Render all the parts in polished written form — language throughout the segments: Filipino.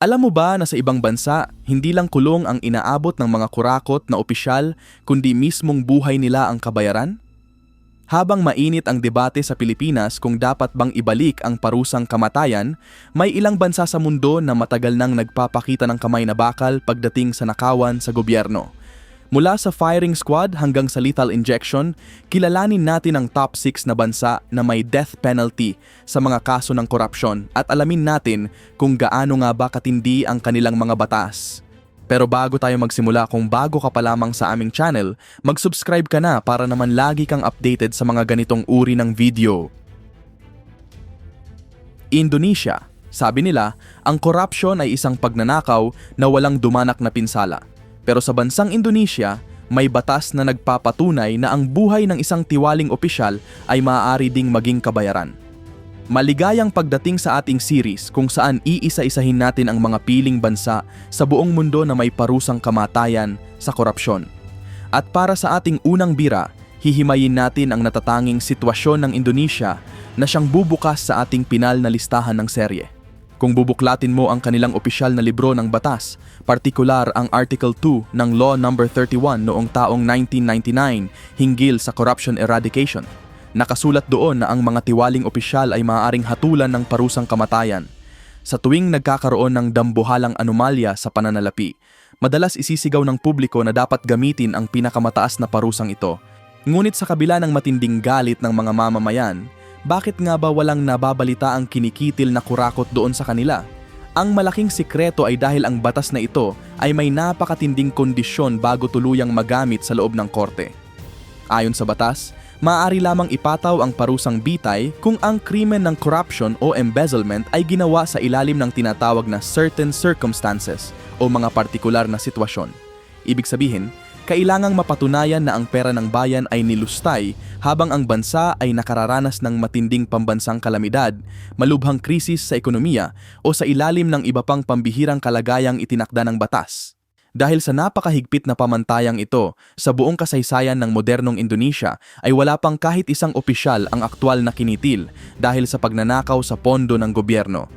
Alam mo ba na sa ibang bansa, hindi lang kulong ang inaabot ng mga kurakot na opisyal, kundi mismong buhay nila ang kabayaran? Habang mainit ang debate sa Pilipinas kung dapat bang ibalik ang parusang kamatayan, may ilang bansa sa mundo na matagal nang nagpapakita ng kamay na bakal pagdating sa nakawan sa gobyerno. Mula sa firing squad hanggang sa lethal injection, kilalanin natin ang top 6 na bansa na may death penalty sa mga kaso ng korupsyon at alamin natin kung gaano nga ba katindi ang kanilang mga batas. Pero bago tayo magsimula, kung bago ka pa lamang sa aming channel, mag-subscribe ka na para naman lagi kang updated sa mga ganitong uri ng video. Indonesia. Sabi nila, ang korupsyon ay isang pagnanakaw na walang dumanak na pinsala. Pero sa bansang Indonesia, may batas na nagpapatunay na ang buhay ng isang tiwaling opisyal ay maaari ding maging kabayaran. Maligayang pagdating sa ating series kung saan iisa-isahin natin ang mga piling bansa sa buong mundo na may parusang kamatayan sa korupsyon. At para sa ating unang bira, hihimayin natin ang natatanging sitwasyon ng Indonesia na siyang bubukas sa ating pinal na listahan ng serye. Kung bubuklatin mo ang kanilang opisyal na libro ng batas, partikular ang Article 2 ng Law No. 31 noong taong 1999 hinggil sa corruption eradication, nakasulat doon na ang mga tiwaling opisyal ay maaaring hatulan ng parusang kamatayan. Sa tuwing nagkakaroon ng dambuhalang anomalya sa pananalapi, madalas isisigaw ng publiko na dapat gamitin ang pinakamataas na parusang ito. Ngunit sa kabila ng matinding galit ng mga mamamayan, bakit nga ba walang nababalita ang kinikitil na kurakot doon sa kanila? Ang malaking sikreto ay dahil ang batas na ito ay may napakatinding kondisyon bago tuluyang magamit sa loob ng korte. Ayon sa batas, maaari lamang ipataw ang parusang bitay kung ang krimen ng corruption o embezzlement ay ginawa sa ilalim ng tinatawag na certain circumstances o mga partikular na sitwasyon. Ibig sabihin, kailangang mapatunayan na ang pera ng bayan ay nilustay habang ang bansa ay nakararanas ng matinding pambansang kalamidad, malubhang krisis sa ekonomiya o sa ilalim ng iba pang pambihirang kalagayang itinakda ng batas. Dahil sa napakahigpit na pamantayang ito, sa buong kasaysayan ng modernong Indonesia ay wala pang kahit isang opisyal ang aktwal na kinitil dahil sa pagnanakaw sa pondo ng gobyerno.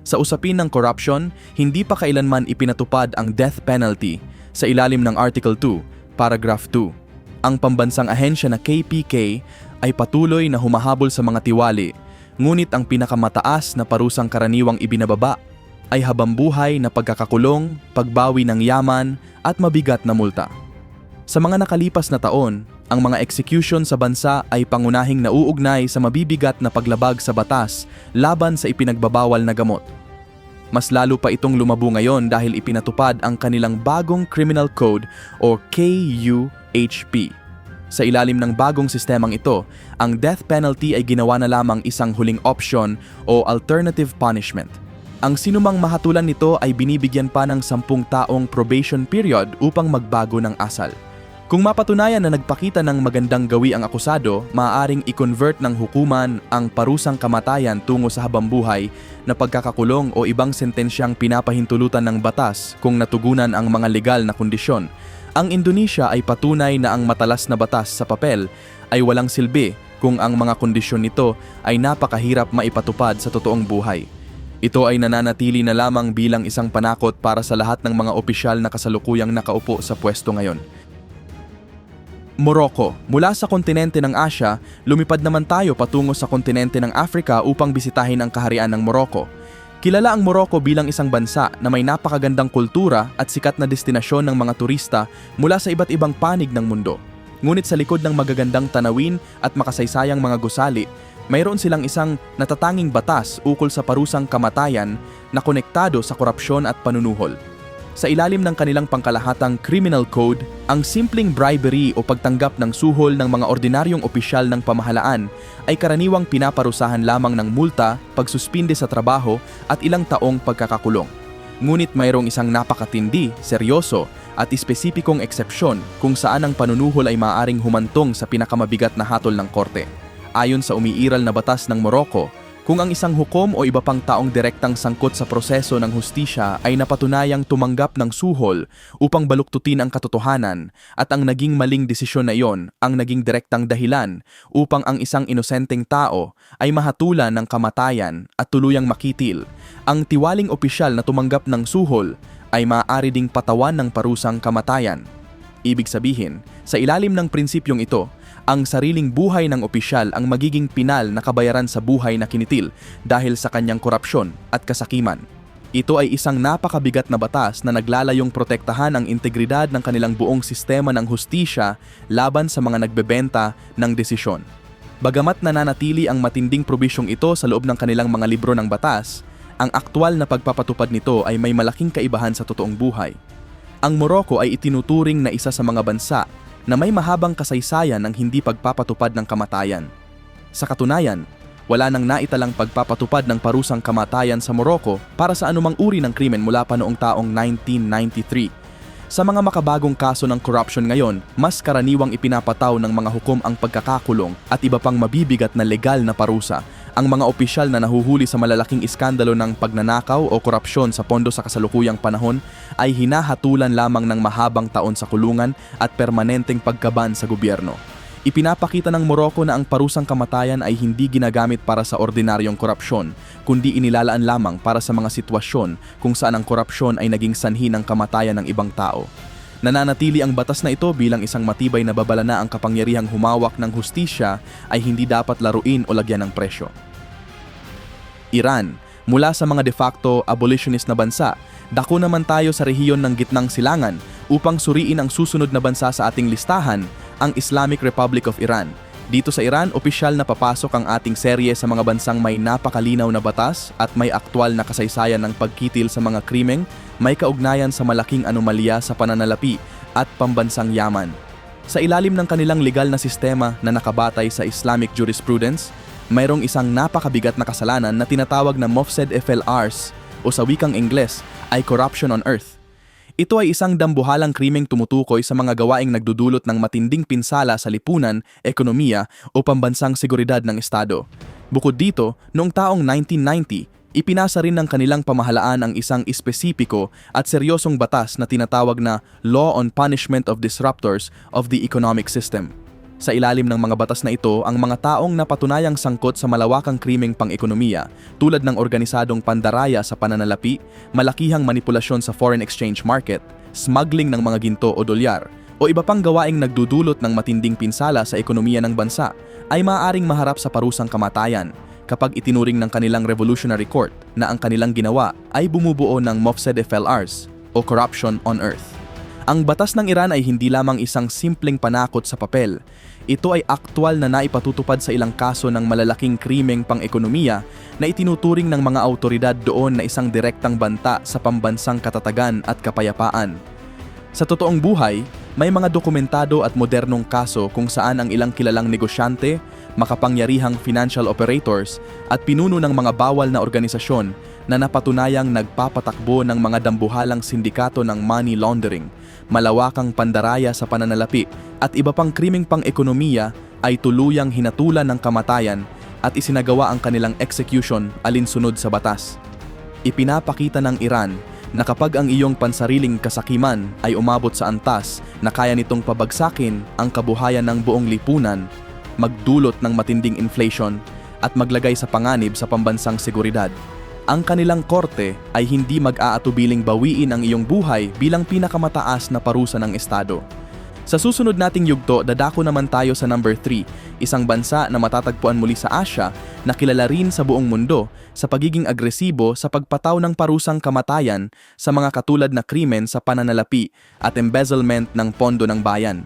Sa usapin ng corruption, hindi pa kailanman ipinatupad ang death penalty sa ilalim ng Article 2, Paragraph 2. Ang pambansang ahensya na KPK ay patuloy na humahabol sa mga tiwali, ngunit ang pinakamataas na parusang karaniwang ibinababa ay habambuhay na pagkakakulong, pagbawi ng yaman at mabigat na multa. Sa mga nakalipas na taon, ang mga execution sa bansa ay pangunahing nauugnay sa mabibigat na paglabag sa batas laban sa ipinagbabawal na gamot. Mas lalo pa itong lumabo ngayon dahil ipinatupad ang kanilang bagong Criminal Code o KUHP. Sa ilalim ng bagong sistemang ito, ang death penalty ay ginawa na lamang isang huling option o alternative punishment. Ang sinumang mahatulan nito ay binibigyan pa ng 10 taong probation period upang magbago ng asal. Kung mapatunayan na nagpakita ng magandang gawi ang akusado, maaaring i-convert ng hukuman ang parusang kamatayan tungo sa habambuhay na pagkakakulong o ibang sentensyang pinapahintulutan ng batas kung natugunan ang mga legal na kondisyon. Ang Indonesia ay patunay na ang matalas na batas sa papel ay walang silbi kung ang mga kondisyon nito ay napakahirap maipatupad sa totoong buhay. Ito ay nananatili na lamang bilang isang panakot para sa lahat ng mga opisyal na kasalukuyang nakaupo sa pwesto ngayon. Morocco. Mula sa kontinente ng Asya, lumipad naman tayo patungo sa kontinente ng Africa upang bisitahin ang kaharian ng Morocco. Kilala ang Morocco bilang isang bansa na may napakagandang kultura at sikat na destinasyon ng mga turista mula sa iba't ibang panig ng mundo. Ngunit sa likod ng magagandang tanawin at makasaysayang mga gusali, mayroon silang isang natatanging batas ukol sa parusang kamatayan na konektado sa korupsyon at panunuhol. Sa ilalim ng kanilang pangkalahatang Criminal Code, ang simpleng bribery o pagtanggap ng suhol ng mga ordinaryong opisyal ng pamahalaan ay karaniwang pinaparusahan lamang ng multa, pagsuspinde sa trabaho at ilang taong pagkakakulong. Ngunit mayroong isang napakatindi, seryoso at espesipikong eksepsyon kung saan ang panunuhol ay maaaring humantong sa pinakamabigat na hatol ng korte. Ayon sa umiiral na batas ng Morocco, Kung ang isang hukom o iba pang taong direktang sangkot sa proseso ng hustisya ay napatunayang tumanggap ng suhol upang baluktutin ang katotohanan at ang naging maling desisyon na iyon ang naging direktang dahilan upang ang isang inosenteng tao ay mahatulan ng kamatayan at tuluyang makitil, ang tiwaling opisyal na tumanggap ng suhol ay maaari ding patawan ng parusang kamatayan. Ibig sabihin, sa ilalim ng prinsipyong ito, ang sariling buhay ng opisyal ang magiging pinal na kabayaran sa buhay na kinitil dahil sa kanyang korupsyon at kasakiman. Ito ay isang napakabigat na batas na naglalayong protektahan ang integridad ng kanilang buong sistema ng hustisya laban sa mga nagbebenta ng desisyon. Bagamat nananatili ang matinding probisyong ito sa loob ng kanilang mga libro ng batas, ang aktwal na pagpapatupad nito ay may malaking kaibahan sa totoong buhay. Ang Morocco ay itinuturing na isa sa mga bansa na may mahabang kasaysayan ng hindi pagpapatupad ng kamatayan. Sa katunayan, wala nang naitalang pagpapatupad ng parusang kamatayan sa Morocco para sa anumang uri ng krimen mula pa noong taong 1993. Sa mga makabagong kaso ng corruption ngayon, mas karaniwang ipinapataw ng mga hukom ang pagkakakulong at iba pang mabibigat na legal na parusa. Ang mga opisyal na nahuhuli sa malalaking iskandalo ng pagnanakaw o korupsyon sa pondo sa kasalukuyang panahon ay hinahatulan lamang ng mahabang taon sa kulungan at permanenteng pagkaban sa gobyerno. Ipinapakita ng Morocco na ang parusang kamatayan ay hindi ginagamit para sa ordinaryong korupsyon, kundi inilalaan lamang para sa mga sitwasyon kung saan ang korupsyon ay naging sanhi ng kamatayan ng ibang tao. Nananatili ang batas na ito bilang isang matibay na babala na ang kapangyarihang humawak ng hustisya ay hindi dapat laruin o lagyan ng presyo. Iran, mula sa mga de facto abolitionist na bansa, dako naman tayo sa rehiyon ng Gitnang Silangan upang suriin ang susunod na bansa sa ating listahan, ang Islamic Republic of Iran. Dito sa Iran, opisyal na papasok ang ating serye sa mga bansang may napakalinaw na batas at may aktwal na kasaysayan ng pagkitil sa mga krimeng may kaugnayan sa malaking anomalya sa pananalapi at pambansang yaman. Sa ilalim ng kanilang legal na sistema na nakabatay sa Islamic jurisprudence, mayroong isang napakabigat na kasalanan na tinatawag na Mofsed FLRs o sa wikang Ingles ay corruption on earth. Ito ay isang dambuhalang krimeng tumutukoy sa mga gawaing nagdudulot ng matinding pinsala sa lipunan, ekonomiya o pambansang seguridad ng Estado. Bukod dito, noong taong 1990, ipinasa rin ng kanilang pamahalaan ang isang espesipiko at seryosong batas na tinatawag na Law on Punishment of Disruptors of the Economic System. Sa ilalim ng mga batas na ito, ang mga taong napatunayang sangkot sa malawakang krimeng pang-ekonomiya tulad ng organisadong pandaraya sa pananalapi, malakihang manipulasyon sa foreign exchange market, smuggling ng mga ginto o dolyar, o iba pang gawaing nagdudulot ng matinding pinsala sa ekonomiya ng bansa ay maaaring maharap sa parusang kamatayan kapag itinuring ng kanilang Revolutionary Court na ang kanilang ginawa ay bumubuo ng Mofsed FLRs o Corruption on Earth. Ang batas ng Iran ay hindi lamang isang simpleng panakot sa papel. Ito ay aktwal na naipatutupad sa ilang kaso ng malalaking krimeng pang-ekonomiya na itinuturing ng mga autoridad doon na isang direktang banta sa pambansang katatagan at kapayapaan. Sa totoong buhay, may mga dokumentado at modernong kaso kung saan ang ilang kilalang negosyante, makapangyarihang financial operators at pinuno ng mga bawal na organisasyon na napatunayang nagpapatakbo ng mga dambuhalang sindikato ng money laundering, malawakang pandaraya sa pananalapi at iba pang krimeng pang-ekonomiya ay tuluyang hinatulan ng kamatayan at isinagawa ang kanilang execution alinsunod sa batas. Ipinapakita ng Iran na kapag ang iyong pansariling kasakiman ay umabot sa antas na kaya nitong pabagsakin ang kabuhayan ng buong lipunan, magdulot ng matinding inflation at maglagay sa panganib sa pambansang seguridad, ang kanilang korte ay hindi mag-aatubiling bawiin ang iyong buhay bilang pinakamataas na parusa ng Estado. Sa susunod nating yugto, dadako naman tayo sa number 3, isang bansa na matatagpuan muli sa Asya na kilala rin sa buong mundo sa pagiging agresibo sa pagpataw ng parusang kamatayan sa mga katulad na krimen sa pananalapi at embezzlement ng pondo ng bayan.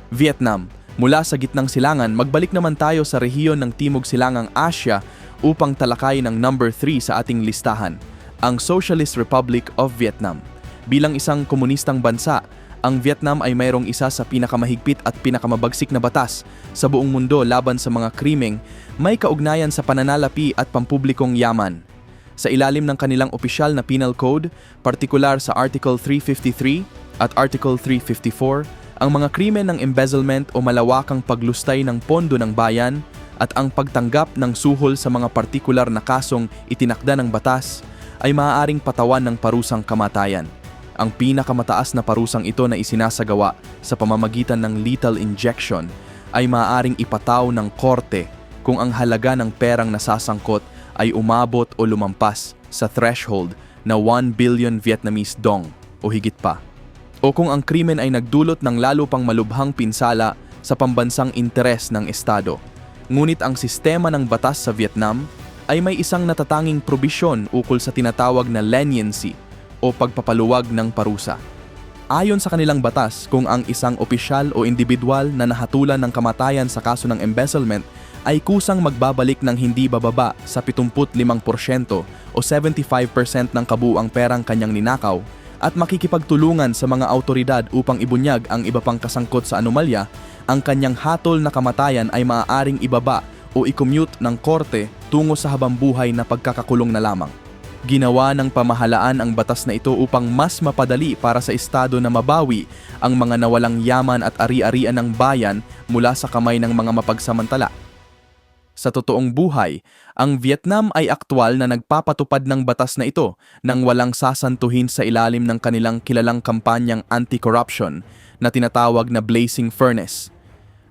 Vietnam. Mula sa Gitnang Silangan, magbalik naman tayo sa rehiyon ng Timog Silangang Asya upang talakayin ang number 3 sa ating listahan, ang Socialist Republic of Vietnam. Bilang isang komunistang bansa, ang Vietnam ay mayroong isa sa pinakamahigpit at pinakamabagsik na batas sa buong mundo laban sa mga krimeng may kaugnayan sa pananalapi at pampublikong yaman. Sa ilalim ng kanilang opisyal na penal code, partikular sa Article 353 at Article 354, ang mga krimen ng embezzlement o malawakang paglustay ng pondo ng bayan At ang pagtanggap ng suhol sa mga partikular na kasong itinakda ng batas ay maaaring patawan ng parusang kamatayan. Ang pinakamataas na parusang ito na isinasagawa sa pamamagitan ng lethal injection ay maaaring ipataw ng korte kung ang halaga ng perang nasasangkot ay umabot o lumampas sa threshold na 1 billion Vietnamese dong o higit pa. O kung ang krimen ay nagdulot ng lalo pang malubhang pinsala sa pambansang interes ng Estado. Ngunit ang sistema ng batas sa Vietnam ay may isang natatanging probisyon ukol sa tinatawag na leniency o pagpapaluwag ng parusa. Ayon sa kanilang batas, kung ang isang opisyal o individual na nahatulan ng kamatayan sa kaso ng embezzlement ay kusang magbabalik ng hindi bababa sa 75% o 75% ng kabuuang perang kanyang ninakaw at makikipagtulungan sa mga autoridad upang ibunyag ang iba pang kasangkot sa anomalya, ang kanyang hatol na kamatayan ay maaaring ibaba o i-commute ng korte tungo sa habambuhay na pagkakakulong na lamang. Ginawa ng pamahalaan ang batas na ito upang mas mapadali para sa Estado na mabawi ang mga nawalang yaman at ari-arian ng bayan mula sa kamay ng mga mapagsamantala. Sa totoong buhay, ang Vietnam ay aktwal na nagpapatupad ng batas na ito nang walang sasantuhin sa ilalim ng kanilang kilalang kampanyang anti-corruption na tinatawag na Blazing Furnace.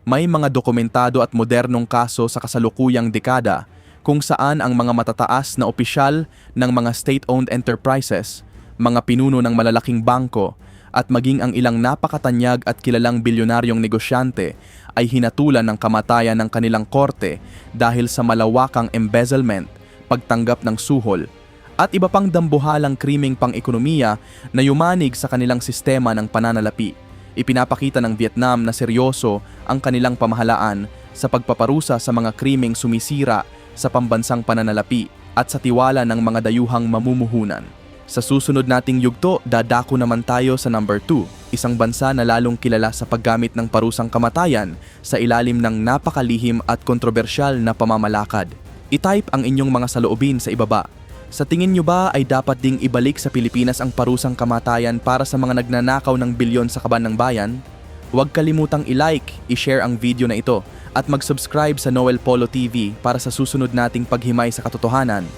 May mga dokumentado at modernong kaso sa kasalukuyang dekada kung saan ang mga matataas na opisyal ng mga state-owned enterprises, mga pinuno ng malalaking bangko, at maging ang ilang napakatanyag at kilalang bilyonaryong negosyante ay hinatulan ng kamatayan ng kanilang korte dahil sa malawakang embezzlement, pagtanggap ng suhol, at iba pang dambuhalang krimeng pang-ekonomiya na yumanig sa kanilang sistema ng pananalapi. Ipinapakita ng Vietnam na seryoso ang kanilang pamahalaan sa pagpaparusa sa mga krimeng sumisira sa pambansang pananalapi at sa tiwala ng mga dayuhang mamumuhunan. Sa susunod nating yugto, dadako naman tayo sa number 2, isang bansa na lalong kilala sa paggamit ng parusang kamatayan sa ilalim ng napakalihim at kontrobersyal na pamamalakad. I-type ang inyong mga saloobin sa ibaba. Sa tingin nyo ba ay dapat ding ibalik sa Pilipinas ang parusang kamatayan para sa mga nagnanakaw ng bilyon sa kaban ng bayan? Huwag kalimutang i-like, i-share ang video na ito at mag-subscribe sa Noel Polo TV para sa susunod nating paghimay sa katotohanan.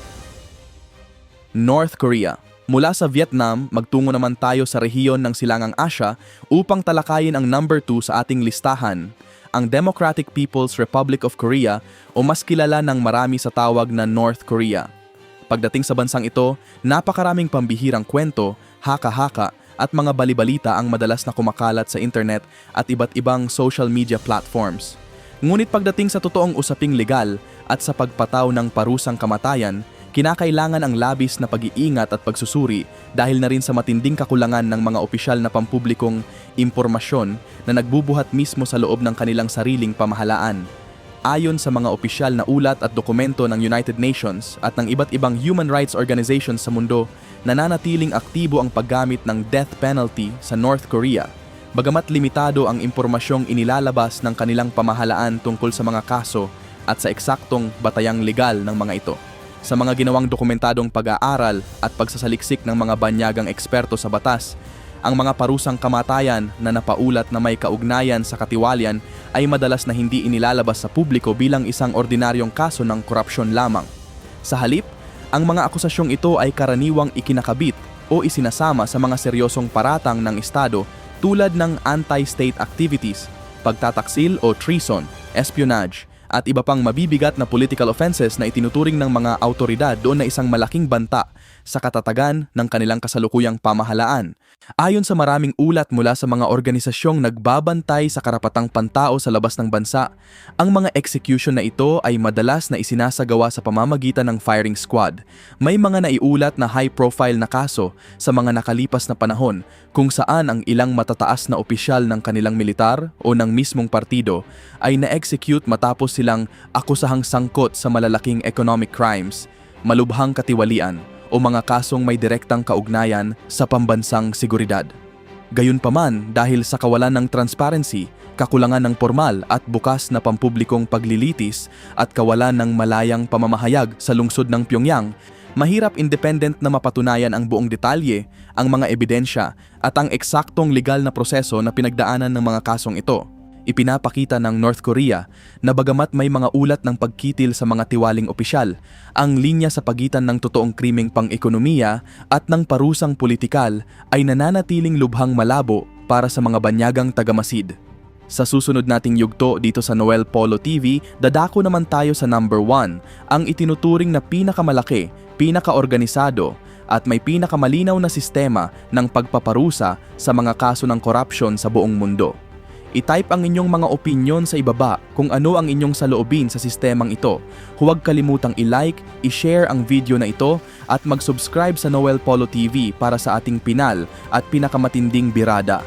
North Korea. Mula sa Vietnam, magtungo naman tayo sa rehiyon ng Silangang Asya upang talakayin ang number 2 sa ating listahan, ang Democratic People's Republic of Korea o mas kilala ng marami sa tawag na North Korea. Pagdating sa bansang ito, napakaraming pambihirang kwento, haka-haka at mga balibalita ang madalas na kumakalat sa internet at iba't ibang social media platforms. Ngunit pagdating sa totoong usaping legal at sa pagpataw ng parusang kamatayan, kinakailangan ang labis na pag-iingat at pagsusuri dahil na rin sa matinding kakulangan ng mga opisyal na pampublikong impormasyon na nagbubuhat mismo sa loob ng kanilang sariling pamahalaan. Ayon sa mga opisyal na ulat at dokumento ng United Nations at ng iba't ibang human rights organizations sa mundo, nananatiling aktibo ang paggamit ng death penalty sa North Korea, bagamat limitado ang impormasyong inilalabas ng kanilang pamahalaan tungkol sa mga kaso at sa eksaktong batayang legal ng mga ito. Sa mga ginawang dokumentadong pag-aaral at pagsasaliksik ng mga banyagang eksperto sa batas, ang mga parusang kamatayan na napaulat na may kaugnayan sa katiwalian ay madalas na hindi inilalabas sa publiko bilang isang ordinaryong kaso ng korupsyon lamang. Sa halip, ang mga akusasyong ito ay karaniwang ikinakabit o isinasama sa mga seryosong paratang ng Estado tulad ng anti-state activities, pagtataksil o treason, espionage, at iba pang mabibigat na political offenses na itinuturing ng mga autoridad doon na isang malaking banta sa katatagan ng kanilang kasalukuyang pamahalaan. Ayon sa maraming ulat mula sa mga organisasyong nagbabantay sa karapatang pantao sa labas ng bansa, ang mga execution na ito ay madalas na isinasagawa sa pamamagitan ng firing squad. May mga naiulat na high-profile na kaso sa mga nakalipas na panahon kung saan ang ilang matataas na opisyal ng kanilang militar o ng mismong partido ay na-execute matapos silang akusahang sangkot sa malalaking economic crimes, malubhang katiwalian, o mga kasong may direktang kaugnayan sa pambansang seguridad. Gayunpaman, dahil sa kawalan ng transparency, kakulangan ng formal at bukas na pampublikong paglilitis at kawalan ng malayang pamamahayag sa lungsod ng Pyongyang, mahirap independent na mapatunayan ang buong detalye, ang mga ebidensya at ang eksaktong legal na proseso na pinagdaanan ng mga kasong ito. Ipinapakita ng North Korea na bagamat may mga ulat ng pagkitil sa mga tiwaling opisyal, ang linya sa pagitan ng totoong krimeng pang-ekonomiya at ng parusang politikal ay nananatiling lubhang malabo para sa mga banyagang tagamasid. Sa susunod nating yugto dito sa Noel Polo TV, dadako naman tayo sa number 1, ang itinuturing na pinakamalaki, pinakaorganisado, at may pinakamalinaw na sistema ng pagpaparusa sa mga kaso ng korupsyon sa buong mundo. I-type ang inyong mga opinyon sa ibaba kung ano ang inyong saloobin sa sistemang ito. Huwag kalimutang i-like, i-share ang video na ito at mag-subscribe sa Noel Polo TV para sa ating pinal at pinakamatinding birada.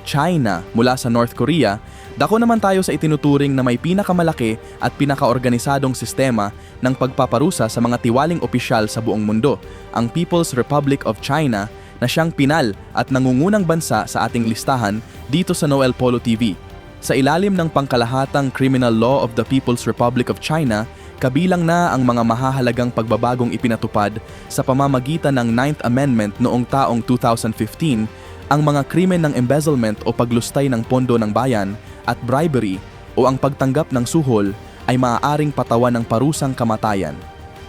China mula sa North Korea, dako naman tayo sa itinuturing na may pinakamalaki at pinakaorganisadong sistema ng pagpaparusa sa mga tiwaling opisyal sa buong mundo, ang People's Republic of China, na siyang pinal at nangungunang bansa sa ating listahan dito sa Noel Polo TV. Sa ilalim ng pangkalahatang Criminal Law of the People's Republic of China, kabilang na ang mga mahahalagang pagbabagong ipinatupad sa pamamagitan ng 9th Amendment noong taong 2015, ang mga krimen ng embezzlement o paglustay ng pondo ng bayan at bribery o ang pagtanggap ng suhol ay maaaring patawan ng parusang kamatayan.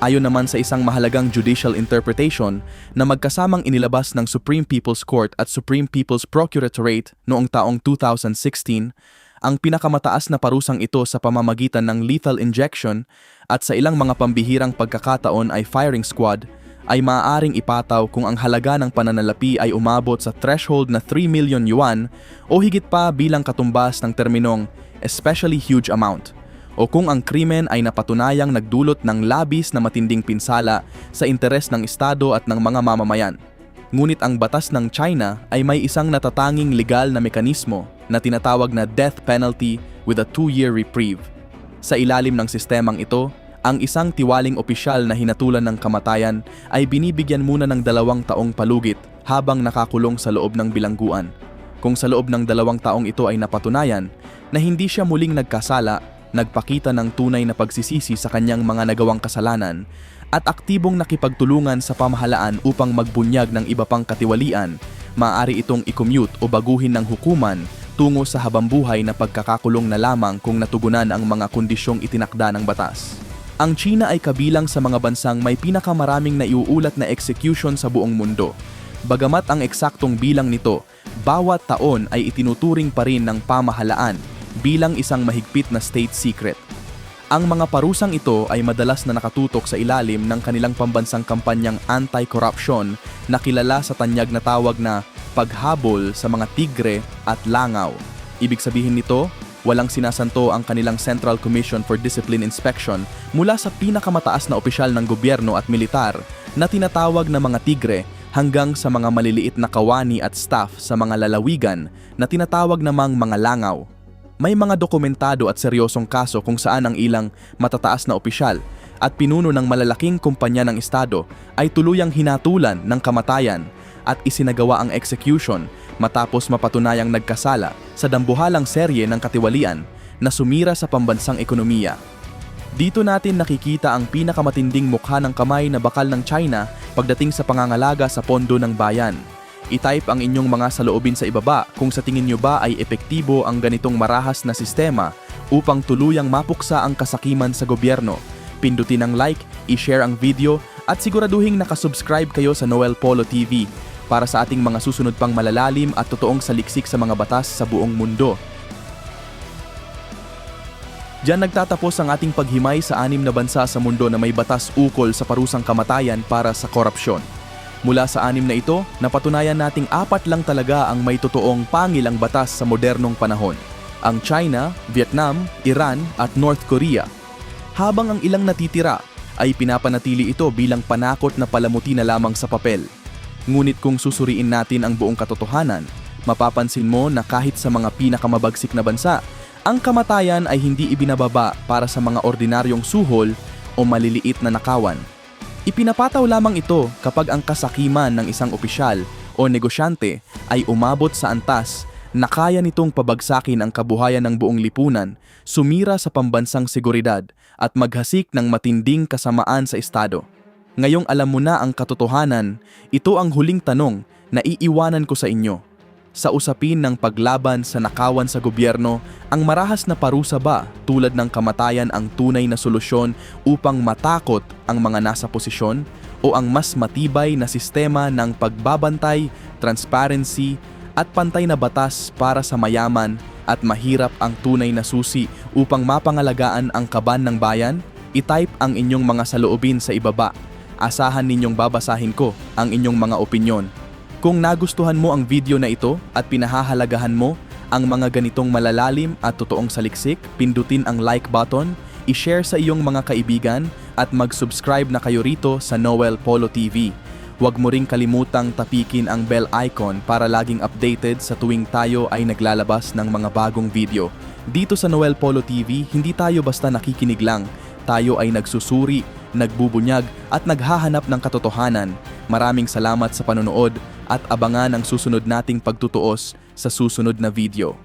Ayon naman sa isang mahalagang judicial interpretation na magkasamang inilabas ng Supreme People's Court at Supreme People's Procuratorate noong taong 2016, ang pinakamataas na parusang ito sa pamamagitan ng lethal injection at sa ilang mga pambihirang pagkakataon ay firing squad ay maaaring ipataw kung ang halaga ng pananalapi ay umabot sa threshold na 3 million yuan o higit pa bilang katumbas ng terminong especially huge amount, o kung ang krimen ay napatunayang nagdulot ng labis na matinding pinsala sa interes ng Estado at ng mga mamamayan. Ngunit ang batas ng China ay may isang natatanging legal na mekanismo na tinatawag na death penalty with a 2-year reprieve. Sa ilalim ng sistemang ito, ang isang tiwaling opisyal na hinatulan ng kamatayan ay binibigyan muna ng 2 taong palugit habang nakakulong sa loob ng bilangguan. Kung sa loob ng 2 taong ito ay napatunayan na hindi siya muling nagkasala, nagpakita ng tunay na pagsisisi sa kanyang mga nagawang kasalanan, at aktibong nakipagtulungan sa pamahalaan upang magbunyag ng iba pang katiwalian, maaari itong i-commute o baguhin ng hukuman tungo sa habambuhay na pagkakakulong na lamang kung natugunan ang mga kondisyong itinakda ng batas. Ang China ay kabilang sa mga bansang may pinakamaraming naiuulat na execution sa buong mundo. Bagamat ang eksaktong bilang nito, bawat taon ay itinuturing pa rin ng pamahalaan bilang isang mahigpit na state secret. Ang mga parusang ito ay madalas na nakatutok sa ilalim ng kanilang pambansang kampanyang anti-corruption na kilala sa tanyag na tawag na paghabol sa mga tigre at langaw. Ibig sabihin nito, walang sinasanto ang kanilang Central Commission for Discipline Inspection mula sa pinakamataas na opisyal ng gobyerno at militar na tinatawag na mga tigre hanggang sa mga maliliit na kawani at staff sa mga lalawigan na tinatawag namang mga langaw. May mga dokumentado at seryosong kaso kung saan ang ilang matataas na opisyal at pinuno ng malalaking kumpanya ng Estado ay tuluyang hinatulan ng kamatayan at isinagawa ang execution matapos mapatunayang nagkasala sa dambuhalang serye ng katiwalian na sumira sa pambansang ekonomiya. Dito natin nakikita ang pinakamatinding mukha ng kamay na bakal ng China pagdating sa pangangalaga sa pondo ng bayan. I-type ang inyong mga saloobin sa ibaba kung sa tingin nyo ba ay epektibo ang ganitong marahas na sistema upang tuluyang mapuksa ang kasakiman sa gobyerno. Pindutin ang like, i-share ang video at siguraduhin nakasubscribe kayo sa Noel Polo TV para sa ating mga susunod pang malalalim at totoong saliksik sa mga batas sa buong mundo. Diyan nagtatapos ang ating paghimay sa 6 na bansa sa mundo na may batas ukol sa parusang kamatayan para sa korupsyon. Mula sa 6 na ito, napatunayan nating 4 lang talaga ang may totoong pangilang batas sa modernong panahon: ang China, Vietnam, Iran at North Korea. Habang ang ilang natitira ay pinapanatili ito bilang panakot na palamuti na lamang sa papel. Ngunit kung susuriin natin ang buong katotohanan, mapapansin mo na kahit sa mga pinakamabagsik na bansa, ang kamatayan ay hindi ibinababa para sa mga ordinaryong suhol o maliliit na nakawan. Ipinapataw lamang ito kapag ang kasakiman ng isang opisyal o negosyante ay umabot sa antas na kaya nitong pabagsakin ang kabuhayan ng buong lipunan, sumira sa pambansang seguridad at maghasik ng matinding kasamaan sa Estado. Ngayong alam mo na ang katotohanan, ito ang huling tanong na iiwanan ko sa inyo. sa usapin ng paglaban sa nakawan sa gobyerno, ang marahas na parusa ba tulad ng kamatayan ang tunay na solusyon upang matakot ang mga nasa posisyon? O ang mas matibay na sistema ng pagbabantay, transparency at pantay na batas para sa mayaman at mahirap ang tunay na susi upang mapangalagaan ang kaban ng bayan? I-type ang inyong mga saloobin sa ibaba. Asahan ninyong babasahin ko ang inyong mga opinyon. Kung nagustuhan mo ang video na ito at pinahahalagahan mo ang mga ganitong malalalim at totoong saliksik, pindutin ang like button, i-share sa iyong mga kaibigan at mag-subscribe na kayo rito sa Noel Polo TV. Huwag mo ring kalimutang tapikin ang bell icon para laging updated sa tuwing tayo ay naglalabas ng mga bagong video. Dito sa Noel Polo TV, hindi tayo basta nakikinig lang. Tayo ay nagsusuri, nagbubunyag at naghahanap ng katotohanan. Maraming salamat sa panonood at abangan ang susunod nating pagtutuos sa susunod na video.